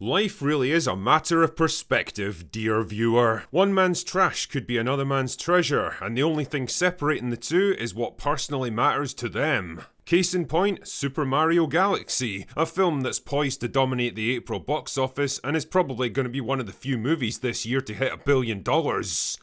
Life really is a matter of perspective, dear viewer. One man's trash could be another man's treasure, and the only thing separating the two is what personally matters to them. Case in point, Super Mario Galaxy, a film that's poised to dominate the April box office and is probably going to be one of the few movies this year to hit $1 billion.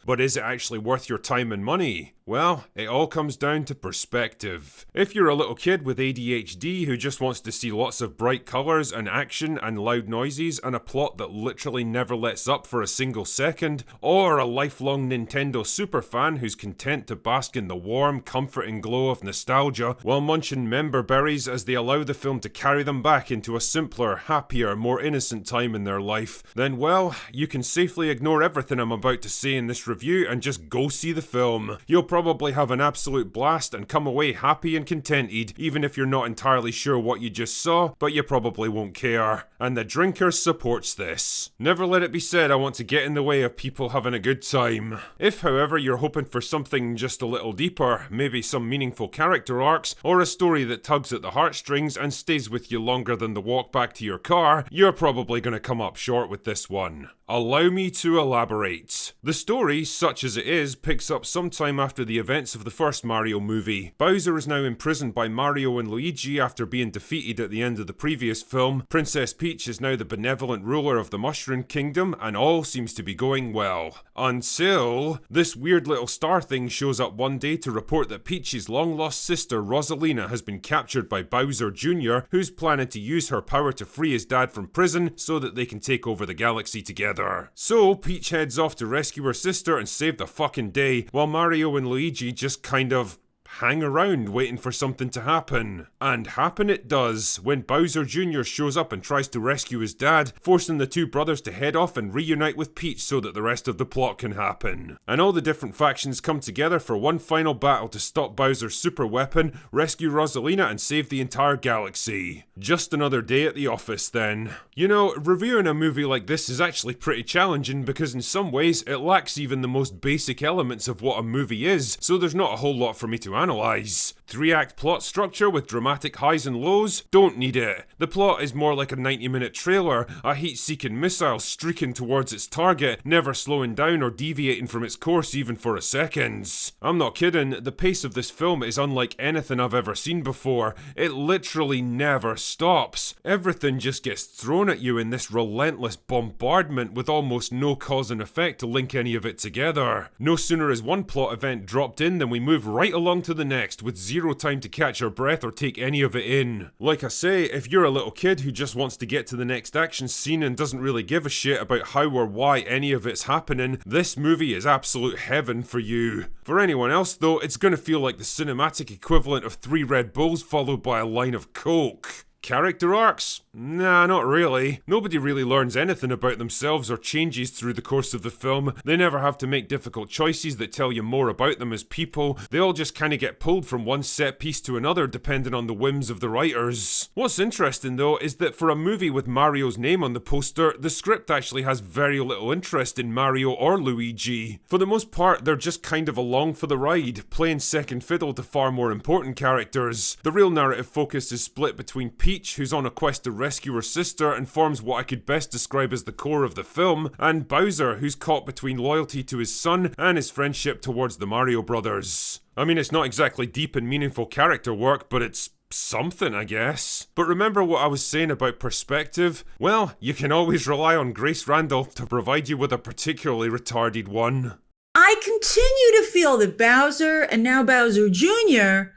But is it actually worth your time and money? Well, it all comes down to perspective. If you're a little kid with ADHD who just wants to see lots of bright colours and action and loud noises and a plot that literally never lets up for a single second, or a lifelong Nintendo superfan who's content to bask in the warm, comforting glow of nostalgia while munching member berries as they allow the film to carry them back into a simpler, happier, more innocent time in their life, then well, you can safely ignore everything I'm about to say in this review and just go see the film. You'll probably have an absolute blast and come away happy and contented, even if you're not entirely sure what you just saw, but you probably won't care. And The Drinker supports this. Never let it be said I want to get in the way of people having a good time. If, however, you're hoping for something just a little deeper, maybe some meaningful character arcs, or a story that tugs at the heartstrings and stays with you longer than the walk back to your car, you're probably going to come up short with this one. Allow me to elaborate. The story, such as it is, picks up sometime after the events of the first Mario movie. Bowser is now imprisoned by Mario and Luigi after being defeated at the end of the previous film. Princess Peach is now the benevolent ruler of the Mushroom Kingdom, and all seems to be going well. Until this weird little star thing shows up one day to report that Peach's long-lost sister Rosalina has been captured by Bowser Jr., who's planning to use her power to free his dad from prison so that they can take over the galaxy together. So Peach heads off to rescue her sister and save the fucking day, while Mario and Luigi just kind of hang around waiting for something to happen. And happen it does, when Bowser Jr. shows up and tries to rescue his dad, forcing the two brothers to head off and reunite with Peach so that the rest of the plot can happen. And all the different factions come together for one final battle to stop Bowser's super weapon, rescue Rosalina and save the entire galaxy. Just another day at the office then. You know, reviewing a movie like this is actually pretty challenging because in some ways it lacks even the most basic elements of what a movie is, so there's not a whole lot for me to analyse. 3-act plot structure with dramatic highs and lows? Don't need it. The plot is more like a 90-minute trailer, a heat-seeking missile streaking towards its target, never slowing down or deviating from its course even for a second. I'm not kidding, the pace of this film is unlike anything I've ever seen before. It literally never stops. Everything just gets thrown at you in this relentless bombardment with almost no cause and effect to link any of it together. No sooner is one plot event dropped in than we move right along to the next with zero time to catch our breath or take any of it in. Like I say, if you're a little kid who just wants to get to the next action scene and doesn't really give a shit about how or why any of it's happening, this movie is absolute heaven for you. For anyone else though, it's gonna feel like the cinematic equivalent of 3 Red Bulls followed by a line of Coke. Character arcs? Nah, not really. Nobody really learns anything about themselves or changes through the course of the film. They never have to make difficult choices that tell you more about them as people. They all just kinda get pulled from one set piece to another depending on the whims of the writers. What's interesting though is that for a movie with Mario's name on the poster, the script actually has very little interest in Mario or Luigi. For the most part, they're just kind of along for the ride, playing second fiddle to far more important characters. The real narrative focus is split between Peach, who's on a quest to rescue her sister and forms what I could best describe as the core of the film, and Bowser, who's caught between loyalty to his son and his friendship towards the Mario brothers. I mean, it's not exactly deep and meaningful character work, but it's something, I guess. But remember what I was saying about perspective? Well, you can always rely on Grace Randolph to provide you with a particularly retarded one. I continue to feel that Bowser and now Bowser Jr.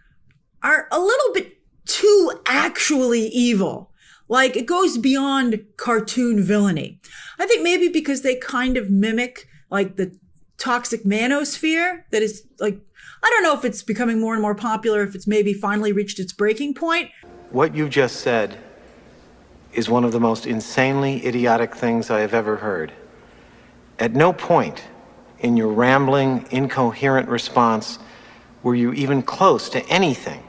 are a little bit too actually evil. Like, it goes beyond cartoon villainy. I think maybe because they kind of mimic, like, the toxic manosphere that is, like, I don't know if it's becoming more and more popular, if it's maybe finally reached its breaking point. What you just said is one of the most insanely idiotic things I have ever heard. At no point in your rambling, incoherent response were you even close to anything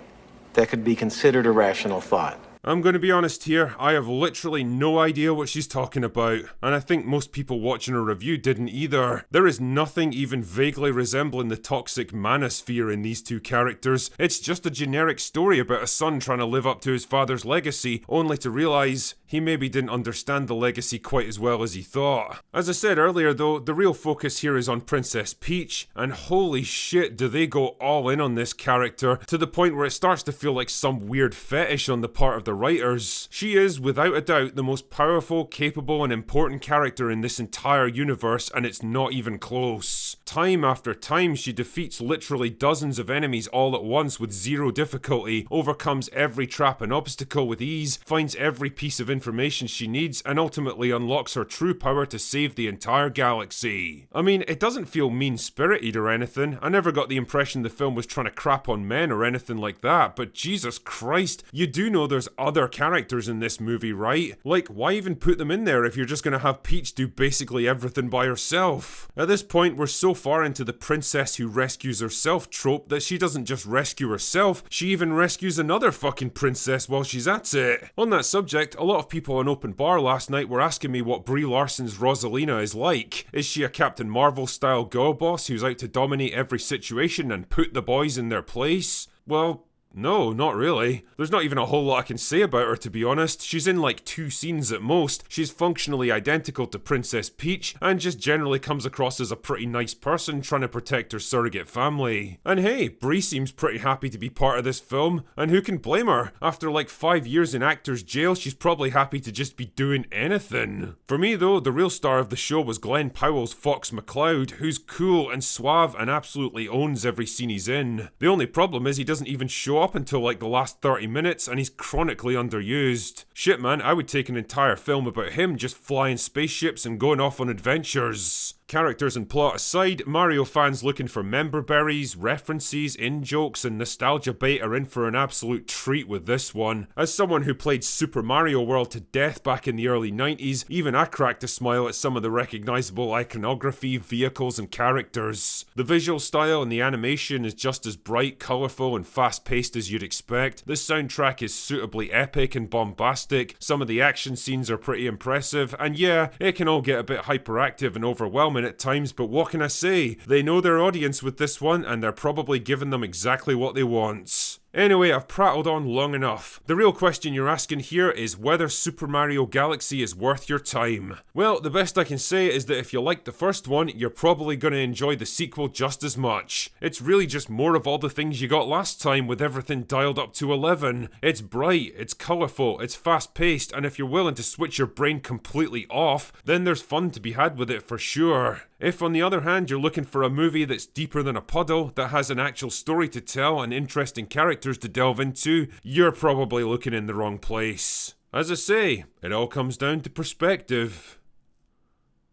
that could be considered a rational thought. I'm going to be honest here, I have literally no idea what she's talking about, and I think most people watching her review didn't either. There is nothing even vaguely resembling the toxic manosphere in these two characters. It's just a generic story about a son trying to live up to his father's legacy, only to realise he maybe didn't understand the legacy quite as well as he thought. As I said earlier though, the real focus here is on Princess Peach, and holy shit do they go all in on this character, to the point where it starts to feel like some weird fetish on the part of the writers. She is, without a doubt, the most powerful, capable and important character in this entire universe, and it's not even close. Time after time she defeats literally dozens of enemies all at once with zero difficulty, overcomes every trap and obstacle with ease, finds every piece of information she needs, and ultimately unlocks her true power to save the entire galaxy. I mean, it doesn't feel mean-spirited or anything. I never got the impression the film was trying to crap on men or anything like that, but Jesus Christ, you do know there's other characters in this movie, right? Like, why even put them in there if you're just gonna have Peach do basically everything by herself? At this point, we're so far into the princess who rescues herself trope that she doesn't just rescue herself, she even rescues another fucking princess while she's at it. On that subject, a lot of people on Open Bar last night were asking me what Brie Larson's Rosalina is like. Is she a Captain Marvel style girl boss who's out to dominate every situation and put the boys in their place? Well, no, not really. There's not even a whole lot I can say about her, to be honest. She's in like 2 scenes at most. She's functionally identical to Princess Peach, and just generally comes across as a pretty nice person trying to protect her surrogate family. And hey, Brie seems pretty happy to be part of this film, and who can blame her? After like 5 years in actor's jail, she's probably happy to just be doing anything. For me though, the real star of the show was Glenn Powell's Fox McCloud, who's cool and suave and absolutely owns every scene he's in. The only problem is he doesn't even show up until like the last 30 minutes, and he's chronically underused. Shit man, I would take an entire film about him just flying spaceships and going off on adventures. Characters and plot aside, Mario fans looking for member berries, references, in-jokes and nostalgia bait are in for an absolute treat with this one. As someone who played Super Mario World to death back in the early 90s, even I cracked a smile at some of the recognisable iconography, vehicles and characters. The visual style and the animation is just as bright, colourful and fast-paced as you'd expect. The soundtrack is suitably epic and bombastic, some of the action scenes are pretty impressive, and yeah, it can all get a bit hyperactive and overwhelming at times, but what can I say? They know their audience with this one, and they're probably giving them exactly what they want. Anyway, I've prattled on long enough. The real question you're asking here is whether Super Mario Galaxy is worth your time. Well, the best I can say is that if you liked the first one, you're probably going to enjoy the sequel just as much. It's really just more of all the things you got last time with everything dialed up to 11. It's bright, it's colourful, it's fast-paced, and if you're willing to switch your brain completely off, then there's fun to be had with it for sure. If, on the other hand, you're looking for a movie that's deeper than a puddle, that has an actual story to tell and interesting characters to delve into, you're probably looking in the wrong place. As I say, it all comes down to perspective.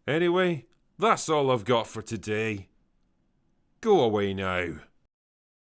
Anyway, that's all I've got for today. Go away now.